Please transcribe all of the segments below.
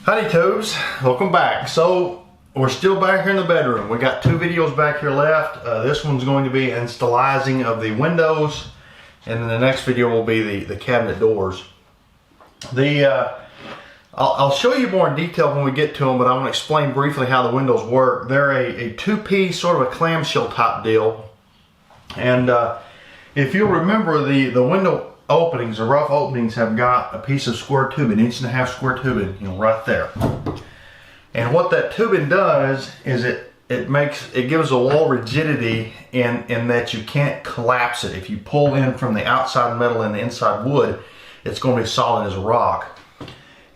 Howdy tubes, welcome back. So we're still back here in the bedroom. We got two videos back here left. This one's going to be installizing of the windows, and then the next video will be the cabinet doors. I'll show you more in detail when we get to them, but I want to explain briefly how the windows work. They're a two-piece, sort of a clamshell top deal. And if you'll remember, the window openings, the rough openings, have got a piece of square tubing, 1.5-inch square tubing, right there. And what that tubing does is it gives a wall rigidity in that you can't collapse it. If you pull in from the outside metal and the inside wood, it's going to be solid as a rock.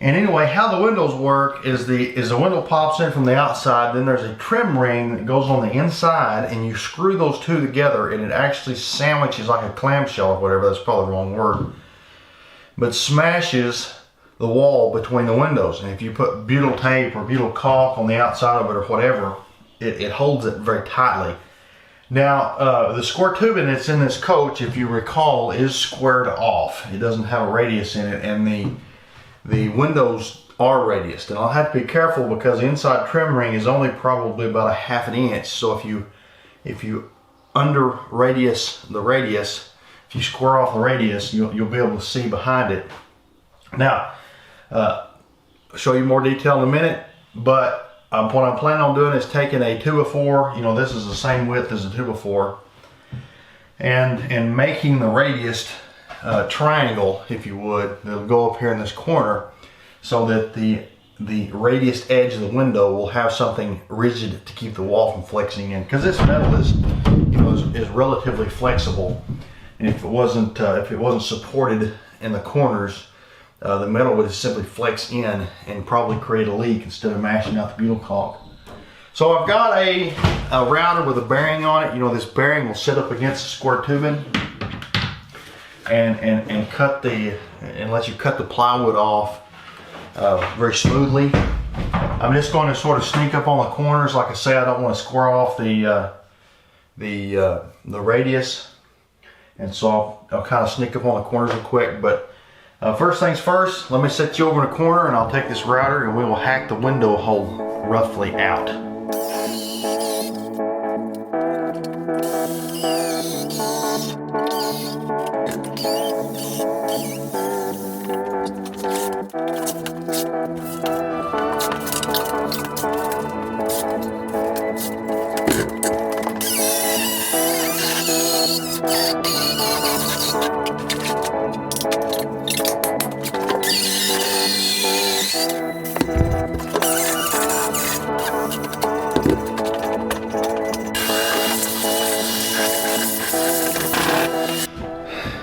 And anyway, how the windows work is the window pops in from the outside, then there's a trim ring that goes on the inside, and you screw those two together, and it actually sandwiches like a clamshell or whatever. That's probably the wrong word, but smashes the wall between the windows. And if you put butyl tape or butyl caulk on the outside of it or whatever, it holds it very tightly. Now, the square tubing that's in this coach, if you recall, is squared off. It doesn't have a radius in it, and the windows are radiused. And I'll have to be careful because the inside trim ring is only probably about 1/2 inch. So if you under radius the radius, if you square off the radius, you'll be able to see behind it. Now, I'll show you more detail in a minute, but what I'm planning on doing is taking a 2x4, this is the same width as a 2x4, and making the radius triangle, if you would, that'll go up here in this corner, so that the radius edge of the window will have something rigid to keep the wall from flexing in, because this metal is relatively flexible, and if it wasn't supported in the corners, the metal would simply flex in and probably create a leak instead of mashing out the butyl caulk. So I've got a router with a bearing on it. This bearing will sit up against the square tubing and cut let you cut the plywood off very smoothly. I'm just going to sort of sneak up on the corners. Like I say, I don't want to square off the radius, and so I'll kind of sneak up on the corners real quick. But first things first, let me set you over in a corner, and I'll take this router and we will hack the window hole roughly out.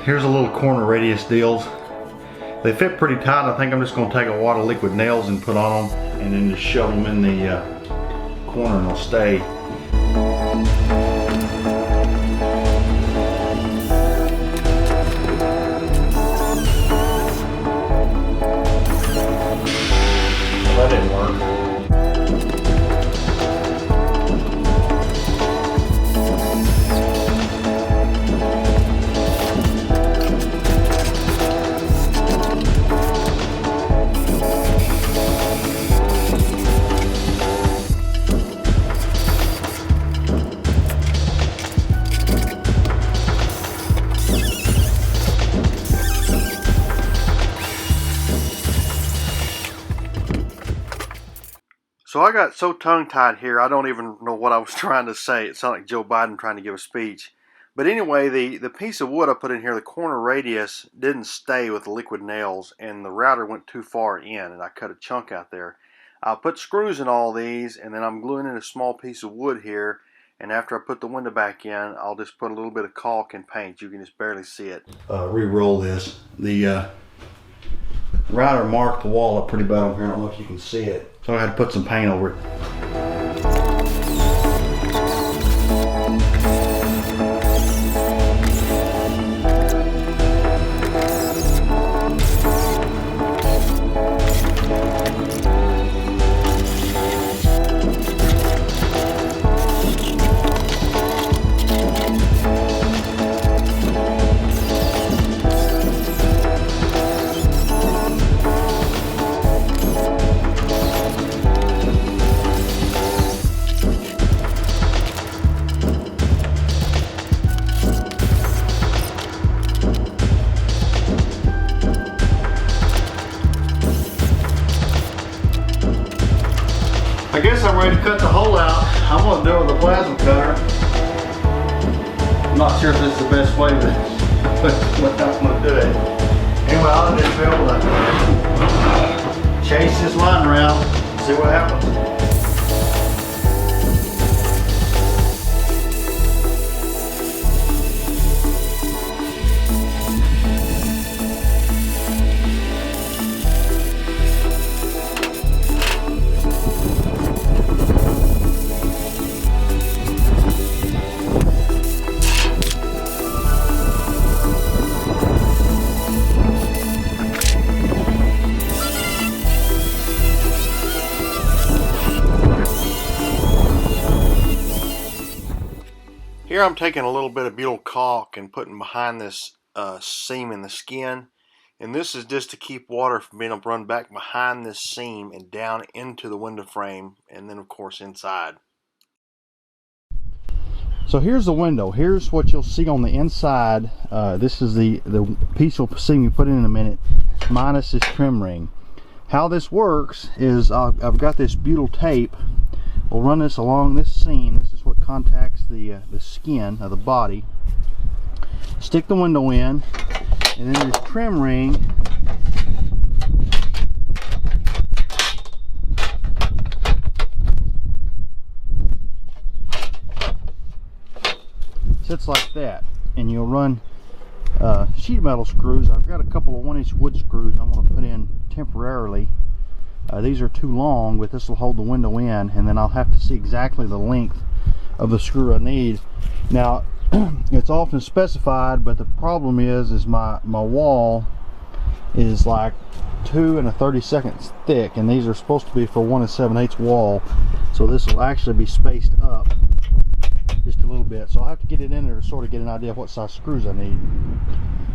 Here's a little corner radius deals. They fit pretty tight. I think I'm just going to take a wad of liquid nails and put on them, and then just shove them in the corner, and they'll stay. Well, that didn't work. So I got so tongue-tied here, I don't even know what I was trying to say. It sounded like Joe Biden trying to give a speech. But anyway, the piece of wood I put in here, the corner radius, didn't stay with the liquid nails, and the router went too far in, and I cut a chunk out there. I'll put screws in all these, and then I'm gluing in a small piece of wood here, and after I put the window back in, I'll just put a little bit of caulk and paint. You can just barely see it. Re-roll this. The router marked the wall up pretty bad over here. I don't know if you can see it. So I had to put some paint over it. I guess I'm ready to cut the hole out. I'm going to do it with a plasma cutter. I'm not sure if this is the best way, but I'm going to do it. Anyway, I'll just be able to chase this line around, see what happens. Here I'm taking a little bit of butyl caulk and putting behind this seam in the skin, and this is just to keep water from being able to run back behind this seam and down into the window frame, and then of course inside. So here's the window. Here's what you'll see on the inside. This is the piece you'll see you put in a minute, minus this trim ring. How this works is I've got this butyl tape. We'll run this along this seam. This is what contacts the skin of the body. Stick the window in, and then this trim ring sits like that, and you'll run sheet metal screws. I've got a couple of 1-inch wood screws I'm going to put in temporarily. These are too long, but this will hold the window in, and then I'll have to see exactly the length of the screw I need. Now, it's often specified, but the problem is my wall is like 2 32 thick, and these are supposed to be for 1 7/8 wall, so this will actually be spaced up just a little bit. So I have to get it in there to sort of get an idea of what size screws I need.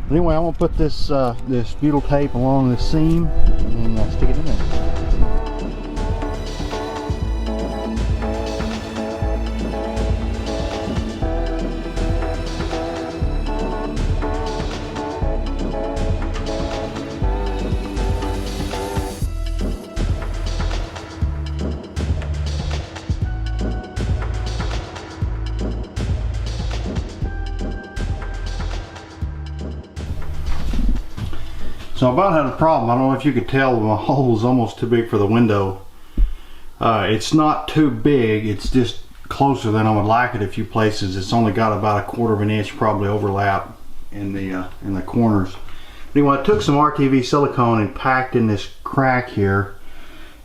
But anyway, I'm going to put this this butyl tape along the seam and then stick it in there. So I about had a problem. I don't know if you could tell, my hole is almost too big for the window. It's not too big, it's just closer than I would like it a few places. It's only got about 1/4 of an inch probably overlap in the corners. Anyway, I took some RTV silicone and packed in this crack here,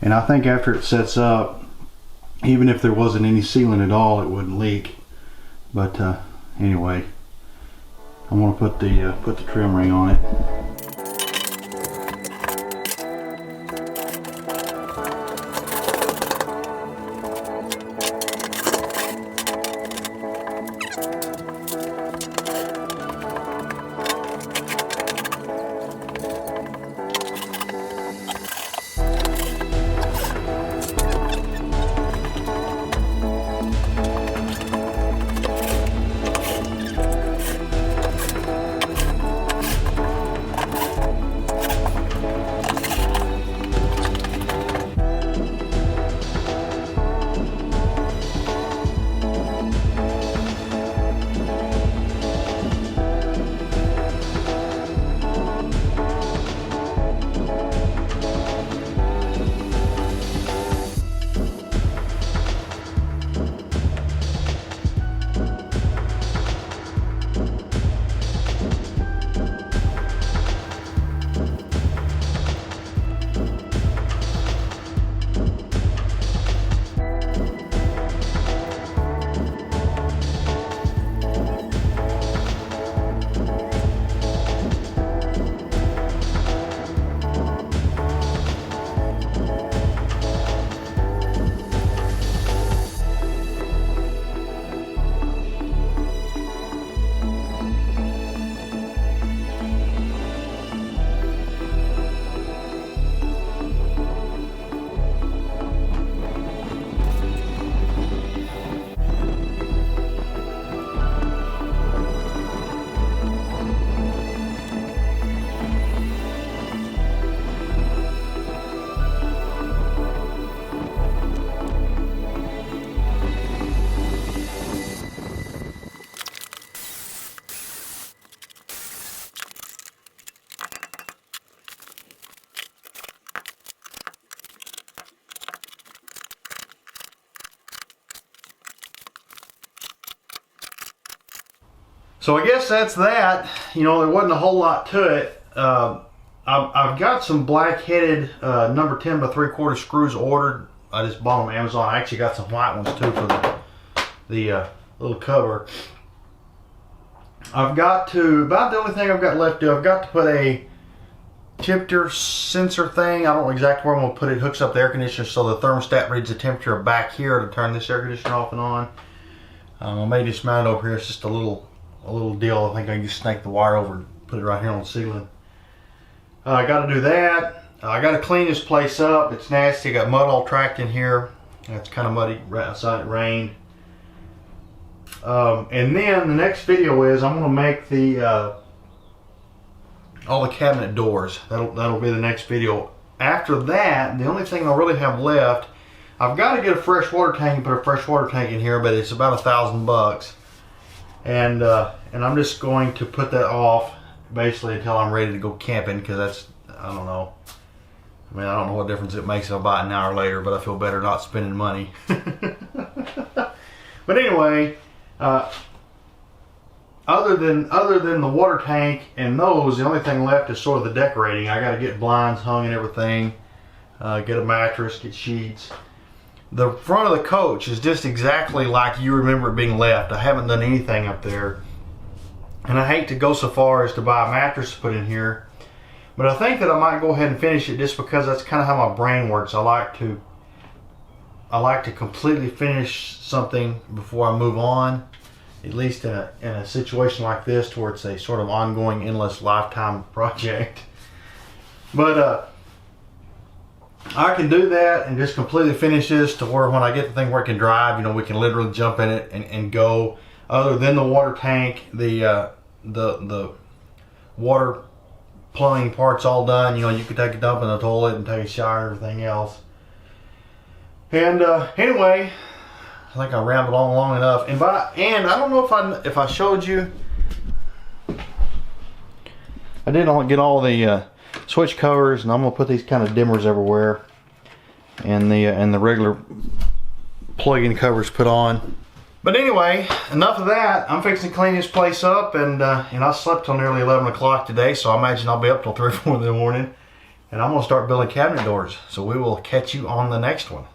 and I think after it sets up, even if there wasn't any sealant at all, it wouldn't leak. But anyway, I'm going to put the trim ring on it. So I guess that's that. You know, there wasn't a whole lot to it. I've got some black-headed number 10 by 3/4 screws ordered. I just bought them on Amazon. I actually got some white ones too for the little cover. I've got to, about the only thing I've got left to do, I've got to put a temperature sensor thing. I don't know exactly where I'm going to put it. It hooks up the air conditioner so the thermostat reads the temperature back here to turn this air conditioner off and on. I may just mount it over here. It's just a little deal. I think I can just snake the wire over and put it right here on the ceiling. I got to do that. I got to clean this place up. It's nasty. I got mud all tracked in here. It's kind of muddy right outside. It rained. And then the next video is I'm going to make the all the cabinet doors. That'll be the next video. After that, the only thing I really have left, I've got to get a fresh water tank and put a fresh water tank in here, but it's about $1,000 bucks. And I'm just going to put that off basically until I'm ready to go camping, because that's, I don't know. I mean, I don't know what difference it makes if I buy it an hour later, but I feel better not spending money. But anyway, other than the water tank and those, the only thing left is sort of the decorating. I got to get blinds hung and everything, get a mattress, get sheets. The front of the coach is just exactly like you remember it being left. I haven't done anything up there. And I hate to go so far as to buy a mattress to put in here, but I think that I might go ahead and finish it just because that's kind of how my brain works. I like to completely finish something before I move on, at least in a situation like this to where it's a sort of ongoing, endless lifetime project. But I can do that and just completely finish this to where when I get the thing where it can drive, you know, we can literally jump in it and go. Other than the water tank, the water plumbing part's all done. You know, you can take a dump in the toilet and take a shower and everything else. And anyway, I think I rambled on long enough. And I don't know if I showed you. I did get all the switch covers, and I'm gonna put these kind of dimmers everywhere, and the regular plug-in covers put on. But anyway, enough of that. I'm fixing to clean this place up, and I slept till nearly 11 o'clock today, so I imagine I'll be up till 3 or 4 in the morning. And I'm gonna start building cabinet doors. So we will catch you on the next one.